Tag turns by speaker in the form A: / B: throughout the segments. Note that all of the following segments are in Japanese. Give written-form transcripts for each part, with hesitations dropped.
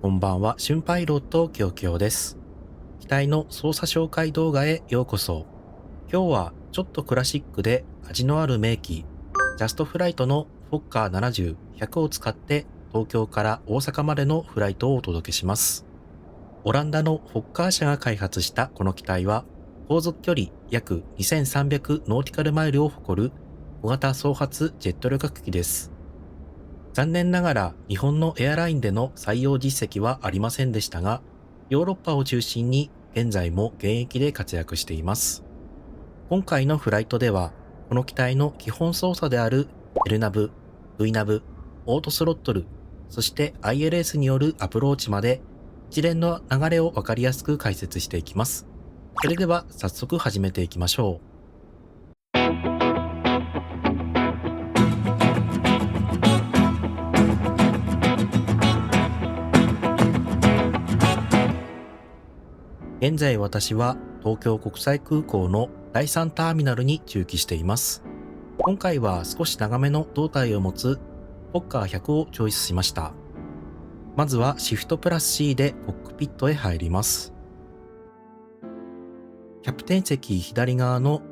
A: こんばんは、春パイロットきよきよです。機体の操作紹介動画へようこそ。今日はちょっとクラシックで味のある名機、ジャストフライトのフォッカー70、100を使って東京から大阪までのフライトをお届けします。オランダのフォッカー社が開発したこの機体は、航続距離約2300ノーティカルマイルを誇る小型双発ジェット旅客機です。残念ながら日本のエアラインでの採用実績はありませんでしたが、ヨーロッパを中心に現在も現役で活躍しています。今回のフライトでは、この機体の基本操作である LNAV、VNAV、オートスロットル、そして ILS によるアプローチまで一連の流れをわかりやすく解説していきます。それでは早速始めていきましょう。現在私は東京国際空港の第3ターミナルに駐機しています。今回は少し長めの胴体を持つフォッカー100をチョイスしました。まずはシフトプラス C でコックピットへ入ります。キャプテン席左側の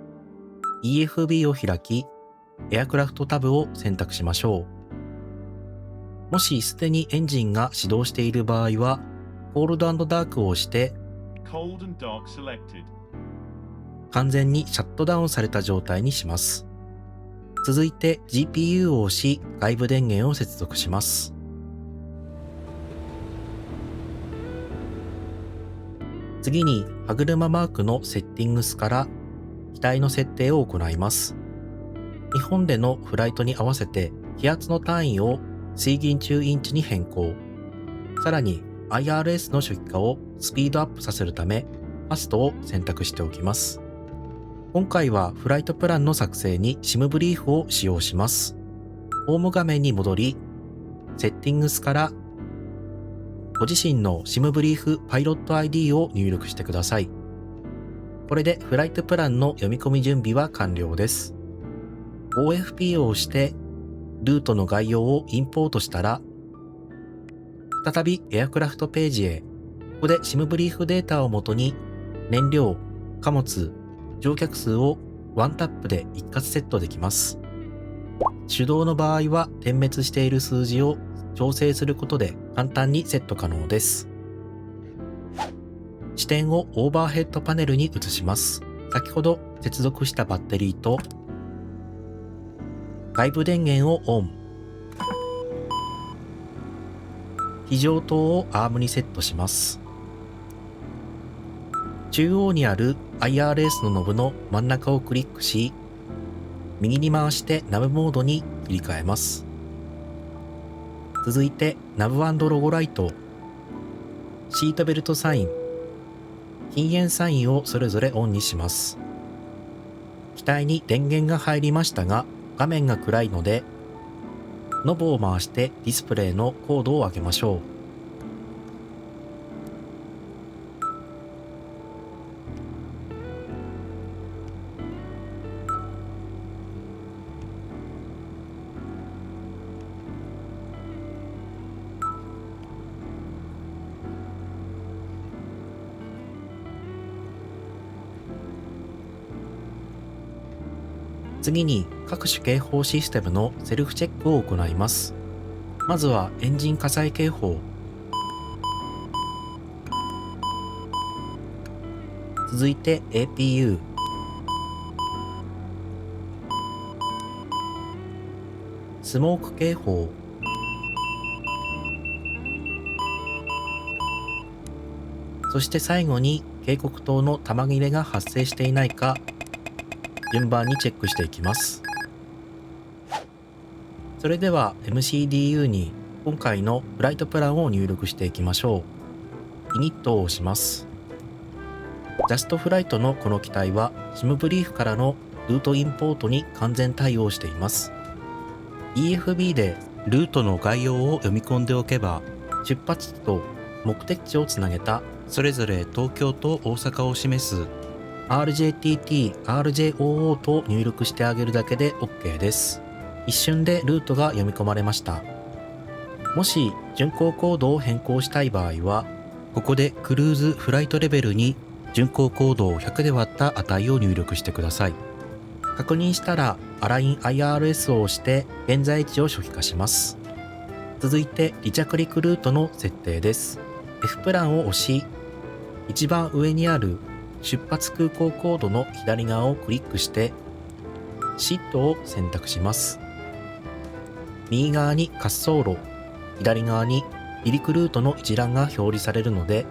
A: EFB を開き、エアクラフトタブを選択しましょう。もしすでにエンジンが始動している場合は、コールド&ダークを押して完全にシャットダウンされた状態にします。続いて GPU を押し、外部電源を接続します。次に歯車マークのセッティングスから機体の設定を行います。日本でのフライトに合わせて気圧の単位を水銀中インチに変更。さらに IRS の初期化をスピードアップさせるため、ファストを選択しておきます。今回はフライトプランの作成に SIM ブリーフを使用します。ホーム画面に戻り、セッティングスからご自身の SIM ブリーフパイロット ID を入力してください。これでフライトプランの読み込み準備は完了です。OFP を押してルートの概要をインポートしたら、再びエアクラフトページへ、ここで SIM ブリーフデータをもとに燃料、貨物、乗客数をワンタップで一括セットできます。手動の場合は点滅している数字を調整することで簡単にセット可能です。視点をオーバーヘッドパネルに移します。先ほど接続したバッテリーと外部電源をオン。非常灯をアームにセットします。中央にある IRS のノブの真ん中をクリックし、右に回してナブモードに切り替えます。続いてナブ&ロゴライト、シートベルトサイン、禁煙サインをそれぞれオンにします。機体に電源が入りましたが、画面が暗いので、ノブを回してディスプレイのコードを上げましょう。次に各種警報システムのセルフチェックを行います。まずはエンジン火災警報。続いて APU。スモーク警報。そして最後に警告灯の弾切れが発生していないか順番にチェックしていきます。それでは MCDU に今回のフライトプランを入力していきましょう。イニットを押します。ジャストフライトのこの機体は SIM ブリーフからのルートインポートに完全対応しています。EFB でルートの概要を読み込んでおけば、出発地と目的地をつなげたそれぞれ東京と大阪を示すRJTT、RJOO と入力してあげるだけで OK です。一瞬でルートが読み込まれました。もし巡航高度を変更したい場合は、ここでクルーズフライトレベルに巡航高度を100で割った値を入力してください。確認したらアライン IRS を押して現在地を初期化します。続いて離着陸ルートの設定です。F プランを押し、一番上にある出発空港コードの左側をクリックして SIT を選択します。右側に滑走路、左側に離陸ルートの一覧が表示されるので、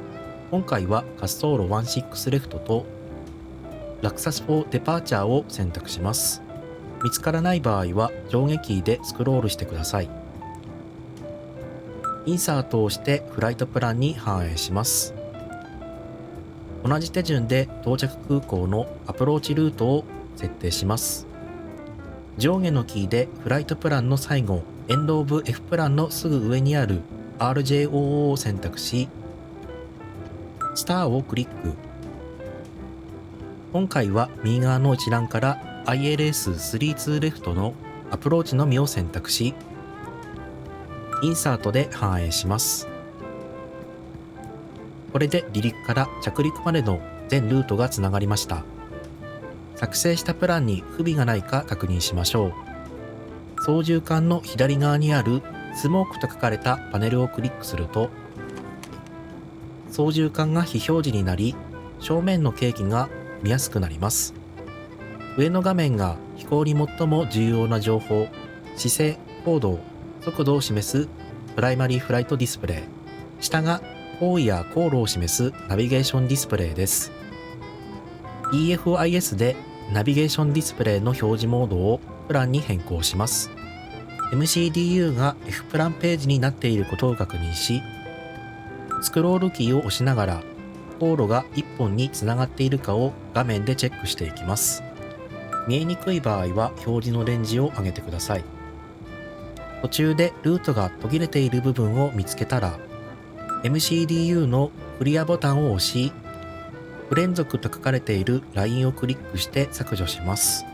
A: 今回は滑走路16レフトと落札4デパーチャーを選択します。見つからない場合は上下キーでスクロールしてください。インサートをしてフライトプランに反映します。同じ手順で到着空港のアプローチルートを設定します。上下のキーでフライトプランの最後、エンドオブ F プランのすぐ上にある RJOO を選択し、スターをクリック。今回は右側の一覧から ILS32 レフトのアプローチのみを選択し、インサートで反映します。これで離陸から着陸までの全ルートがつながりました。作成したプランに不備がないか確認しましょう。操縦桿の左側にあるスモークと書かれたパネルをクリックすると、操縦桿が非表示になり、正面の計器が見やすくなります。上の画面が飛行に最も重要な情報、姿勢、高度、速度を示すプライマリーフライトディスプレイ。下が方位や航路を示すナビゲーションディスプレイです。EFIS でナビゲーションディスプレイの表示モードをプランに変更します。MCDU が F プランページになっていることを確認し、スクロールキーを押しながら航路が1本につながっているかを画面でチェックしていきます。見えにくい場合は表示のレンジを上げてください。途中でルートが途切れている部分を見つけたら、MCDU のクリアボタンを押し、不連続と書かれているラインをクリックして削除します。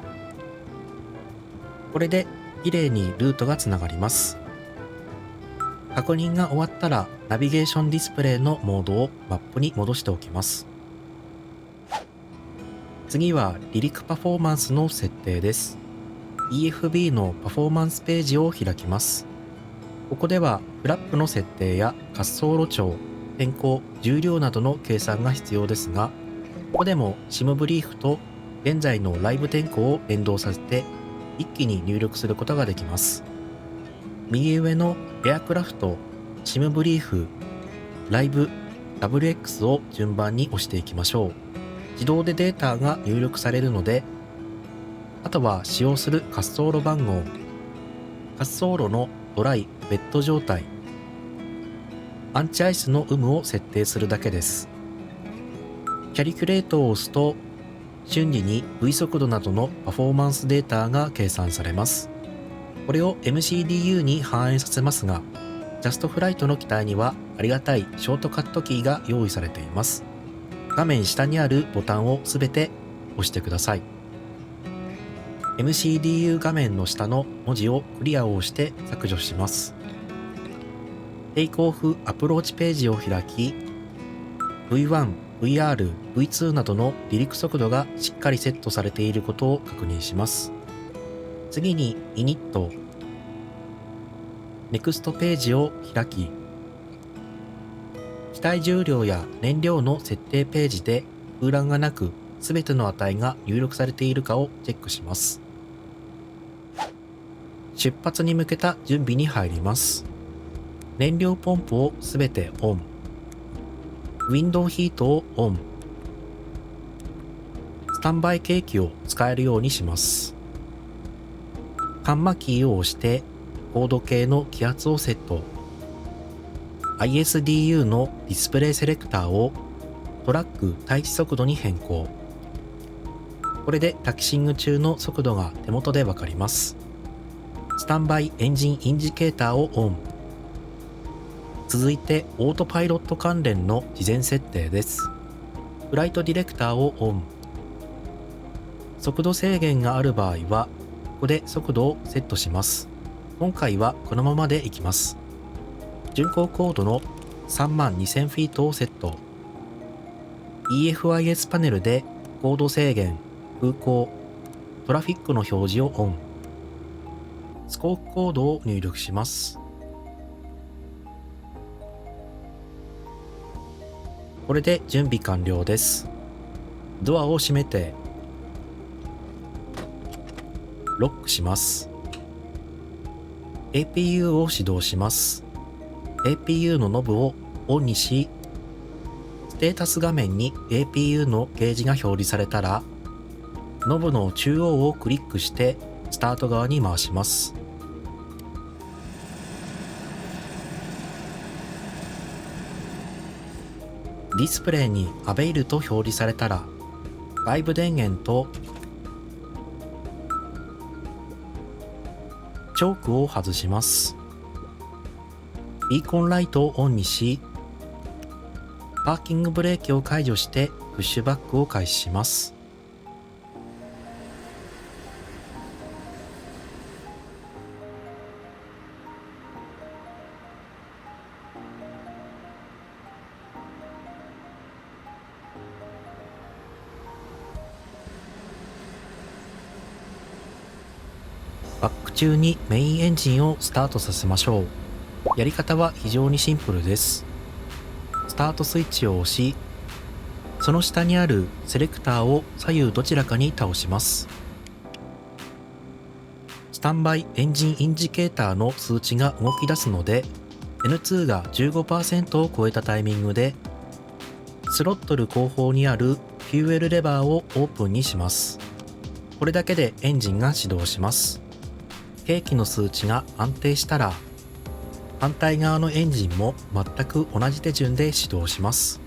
A: これできれいにルートがつながります。確認が終わったらナビゲーションディスプレイのモードをマップに戻しておきます。次は離陸パフォーマンスの設定です。EFB のパフォーマンスページを開きます。ここではフラップの設定や滑走路長、天候、重量などの計算が必要ですが、ここでも SIM ブリーフと現在のライブ天候を連動させて一気に入力することができます。右上のエアクラフト、SIM ブリーフ、ライブ、WX を順番に押していきましょう。自動でデータが入力されるので、あとは使用する滑走路番号、滑走路のドライ、ウェット状態、アンチアイスの有無を設定するだけです。キャリキュレートを押すと、瞬時に V 速度などのパフォーマンスデータが計算されます。これを MCDU に反映させますが、ジャストフライトの機体にはありがたいショートカットキーが用意されています。画面下にあるボタンをすべて押してください。MCDU 画面の下の文字をクリアを押して削除します。テイクオフアプローチページを開き、V1、VR、V2 などの離陸速度がしっかりセットされていることを確認します。次にイニット、ネクストページを開き、機体重量や燃料の設定ページで空欄がなくすべての値が入力されているかをチェックします。出発に向けた準備に入ります。燃料ポンプをすべてオン。ウィンドウヒートをオン。スタンバイ計器を使えるようにします。カンマキーを押して高度計の気圧をセット。ISDU のディスプレイセレクターをトラック待機速度に変更。これでタキシング中の速度が手元でわかります。スタンバイエンジンインジケーターをオン。続いてオートパイロット関連の事前設定です。フライトディレクターをオン。速度制限がある場合は、ここで速度をセットします。今回はこのままでいきます。巡航高度の32,000フィートをセット。EFIS パネルで高度制限、空港、トラフィックの表示をオン。スコープコードを入力します。これで準備完了です。ドアを閉めてロックします。APU を始動します。APU のノブをオンにし、ステータス画面に APU のゲージが表示されたら、ノブの中央をクリックしてスタート側に回します。ディスプレイにアベイルと表示されたら、外部電源とチョークを外します。ビーコンライトをオンにし、パーキングブレーキを解除してプッシュバックを開始します。バック中にメインエンジンをスタートさせましょう。やり方は非常にシンプルです。スタートスイッチを押し、その下にあるセレクターを左右どちらかに倒します。スタンバイエンジンインジケーターの数値が動き出すので、N2 が 15% を超えたタイミングで、スロットル後方にあるフューエルレバーをオープンにします。これだけでエンジンが始動します。計器の数値が安定したら、反対側のエンジンも全く同じ手順で始動します。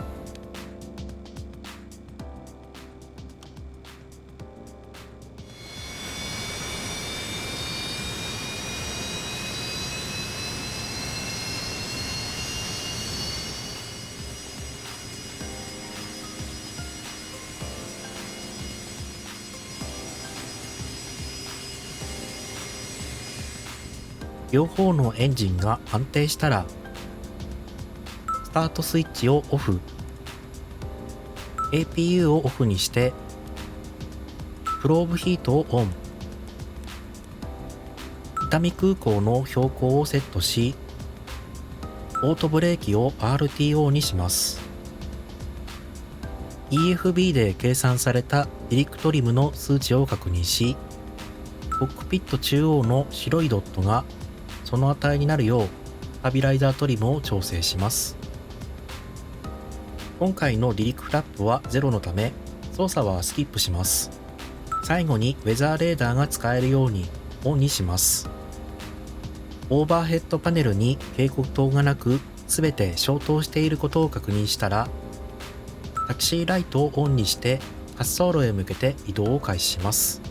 A: 両方のエンジンが安定したら、スタートスイッチをオフ、APU をオフにして、プローブヒートをオン、伊丹空港の標高をセットし、オートブレーキを RTO にします。EFB で計算された離陸トリムの数値を確認し、コックピット中央の白いドットがその値になるようスタビライザートリムを調整します。今回の離陸フラップは0のため操作はスキップします。最後にウェザーレーダーが使えるようにオンにします。オーバーヘッドパネルに警告灯がなく全て消灯していることを確認したら、タキシーライトをオンにして滑走路へ向けて移動を開始します。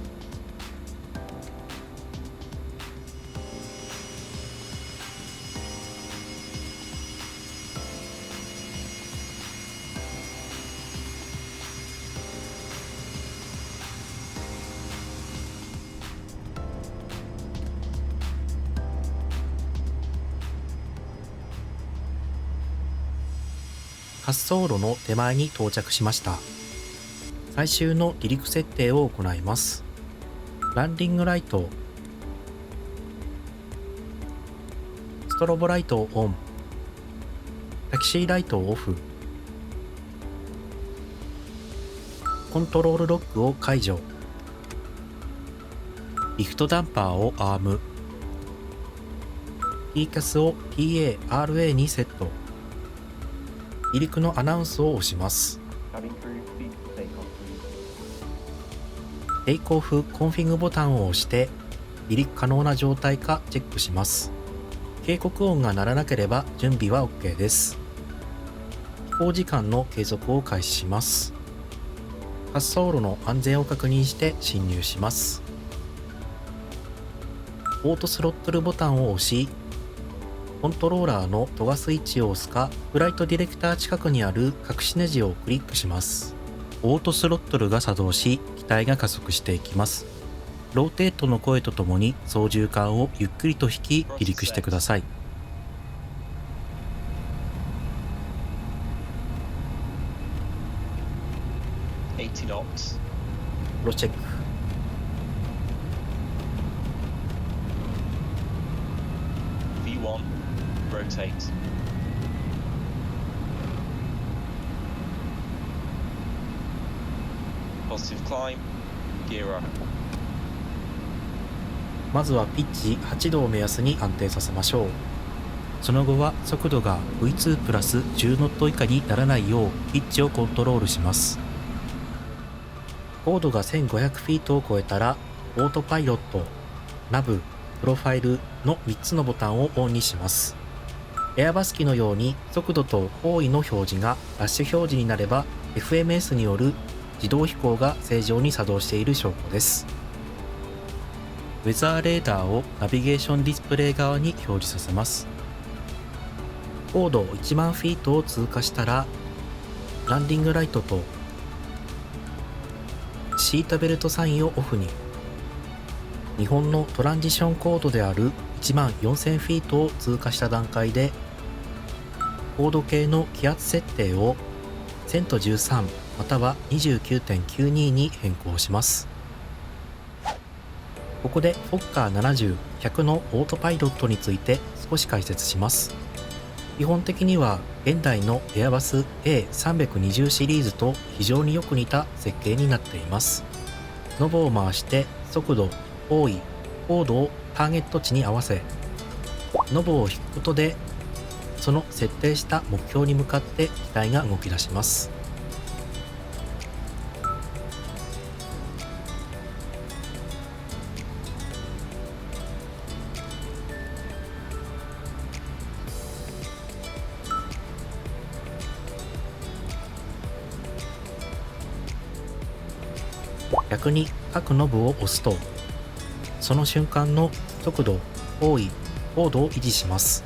A: 滑走路の手前に到着しました。最終の離陸設定を行います。ランディングライト、ストロボライトをオン、タキシーライトをオフ、コントロールロックを解除、リフトダンパーをアーム、TCAS を TA/RA にセット。離陸のアナウンスを押します。テイクオフコンフィグボタンを押して離陸可能な状態かチェックします。警告音が鳴らなければ準備は OK です。飛行時間の継続を開始します。滑走路の安全を確認して進入します。オートスロットルボタンを押し、コントローラーのトガスイッチを押すか、フライトディレクター近くにある隠しネジをクリックします。オートスロットルが作動し、機体が加速していきます。ローテートの声とともに操縦桿をゆっくりと引き離陸してください。
B: 80 knots.
A: クロスチェック。
B: V1, rotate. Positive climb, gear up.
A: まずはピッチ8度を目安に安定させましょう。その後は速度が V2 プラス10ノット以下にならないようピッチをコントロールします。高度が1500フィートを超えたらオートパイロット、ナブ、プロファイルの3つのボタンをオンにします。エアバス機のように速度と方位の表示がラッシュ表示になれば FMS による自動飛行が正常に作動している証拠です。ウェザーレーダーをナビゲーションディスプレイ側に表示させます。高度1万フィートを通過したらランディングライトとシートベルトサインをオフに。日本のトランジションコードである1万4000フィートを通過した段階で高度計の気圧設定を1000と13または 29.92 に変更します。ここでフォッカー70、100のオートパイロットについて少し解説します。基本的には現代のエアバス A320 シリーズと非常によく似た設計になっています。ノブを回して速度、方位、高度をターゲット値に合わせ、ノブを引くことでその設定した目標に向かって機体が動き出します。逆に各ノブを押すとその瞬間の速度、方位、高度を維持します。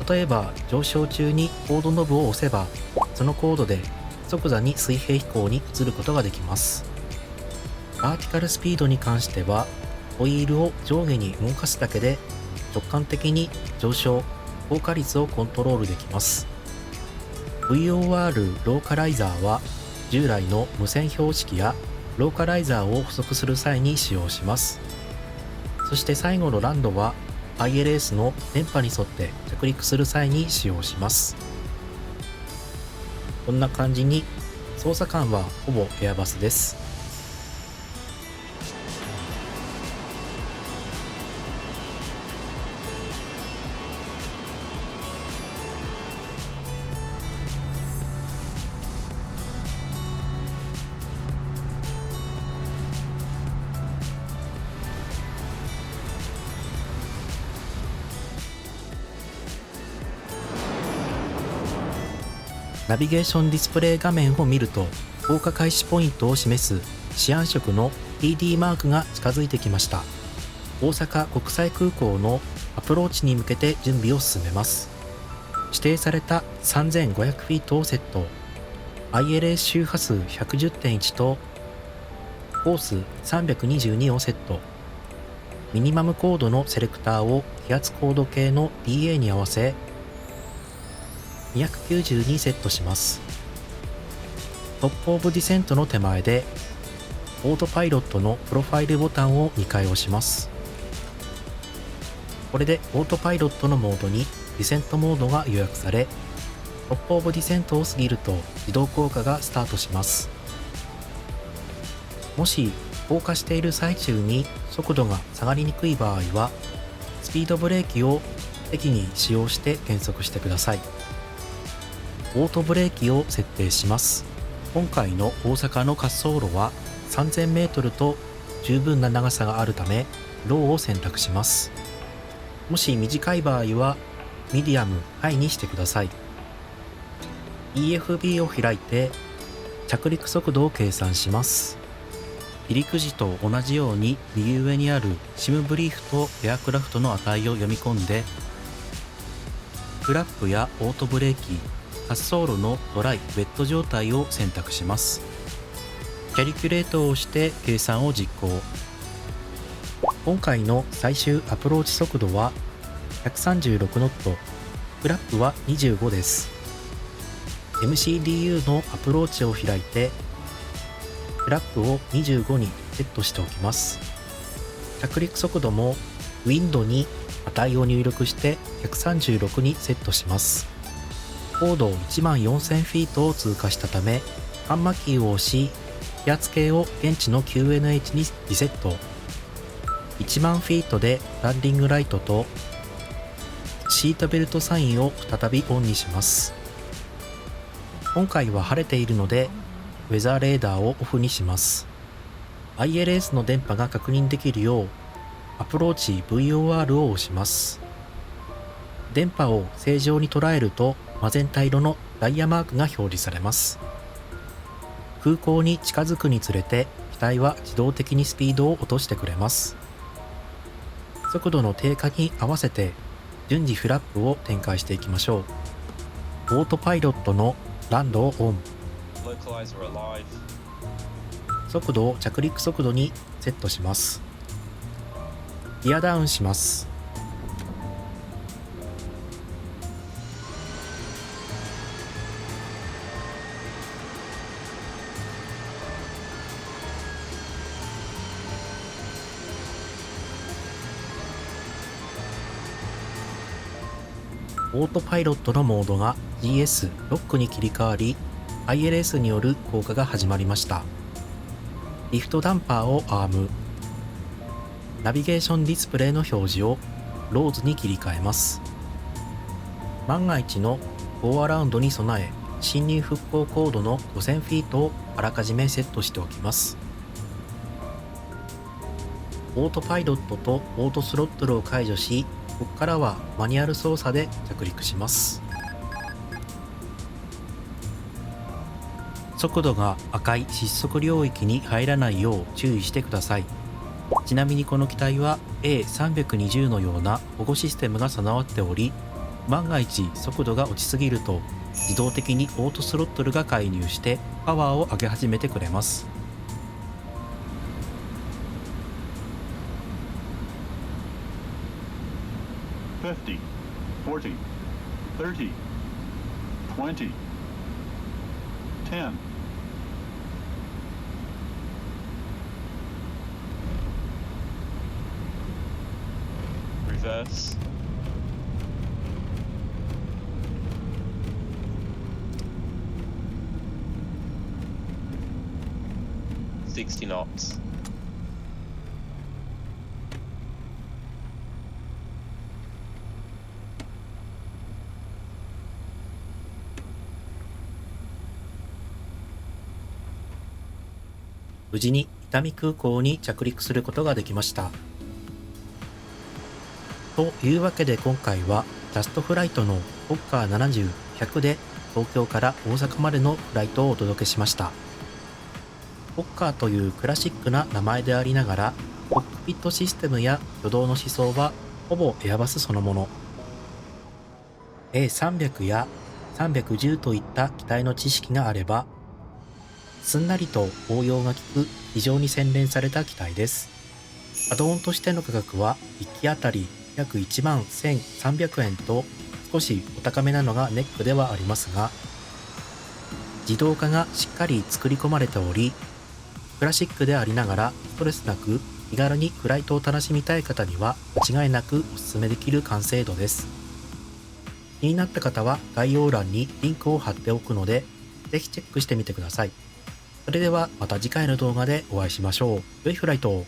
A: 例えば上昇中に高度ノブを押せばその高度で即座に水平飛行に移ることができます。バーティカルスピードに関してはホイールを上下に動かすだけで直感的に上昇、降下率をコントロールできます。VOR ローカライザーは従来の無線標識やローカライザーを補足する際に使用します。そして最後のランドは ILS の電波に沿って着陸する際に使用します。こんな感じに操作感はほぼエアバスです。ナビゲーションディスプレイ画面を見ると降下開始ポイントを示すシアン色の TD マークが近づいてきました。大阪国際空港のアプローチに向けて準備を進めます。指定された3500フィートをセット、 ILS 周波数 110.1 とコース322をセット、ミニマムコードのセレクターを気圧コード系の DA に合わせ290にセットします。トップオブディセントの手前でオートパイロットのプロファイルボタンを2回押します。これでオートパイロットのモードにディセントモードが予約され、トップオブディセントを過ぎると自動降下がスタートします。もし降下している最中に速度が下がりにくい場合はスピードブレーキを適宜使用して減速してください。オートブレーキを設定します。今回の大阪の滑走路は 3000m と十分な長さがあるためローを選択します。もし短い場合はミディアム、ハイにしてください。 EFB を開いて着陸速度を計算します。離陸時と同じように右上にあるシムブリーフとエアクラフトの値を読み込んでフラップやオートブレーキ、滑走路のドライ・ウェット状態を選択します。キャリキュレートをして計算を実行。今回の最終アプローチ速度は136ノット、フラップは25です。MCDU のアプローチを開いてフラップを25にセットしておきます。着陸速度もウィンドに値を入力して136にセットします。高度14000フィートを通過したため、ハンマキーを押し、気圧計を現地の QNH にリセット。1万フィートでランディングライトとシートベルトサインを再びオンにします。今回は晴れているので、ウェザーレーダーをオフにします。ILS の電波が確認できるよう、アプローチ VOR を押します。電波を正常に捉えると、マゼンタ色のダイヤマークが表示されます。空港に近づくにつれて、機体は自動的にスピードを落としてくれます。速度の低下に合わせて、順次フラップを展開していきましょう。オートパイロットのランドをオン。
B: Localizer alive.
A: 速度を着陸速度にセットします。ギアダウンします。オートパイロットのモードが GS ロックに切り替わり、ILS による降下が始まりました。リフトダンパーをアーム。ナビゲーションディスプレイの表示をローズに切り替えます。万が一のゴーアラウンドに備え、進入復興コードの5000フィートをあらかじめセットしておきます。オートパイロットとオートスロットルを解除し、ここからはマニュアル操作で着陸します。速度が赤い失速領域に入らないよう注意してください。ちなみにこの機体は A320 のような保護システムが備わっており、万が一速度が落ちすぎると自動的にオートスロットルが介入してパワーを上げ始めてくれます。
C: 50, 40, 30, 20, 10.
B: Reverse. Sixty knots.
A: 無事に伊丹空港に着陸することができました。というわけで今回はジャストフライトのフォッカー70-100で東京から大阪までのフライトをお届けしました。フォッカーというクラシックな名前でありながら、コックピットシステムや挙動の思想はほぼエアバスそのもの。A300 や310といった機体の知識があれば、すんなりと応用が利く非常に洗練された機体です。アドオンとしての価格は1機あたり約1万1300円と少しお高めなのがネックではありますが、自動化がしっかり作り込まれており、クラシックでありながらストレスなく気軽にフライトを楽しみたい方には間違いなくお勧めできる完成度です。気になった方は概要欄にリンクを貼っておくので、ぜひチェックしてみてください。それではまた次回の動画でお会いしましょう。良いフライトを。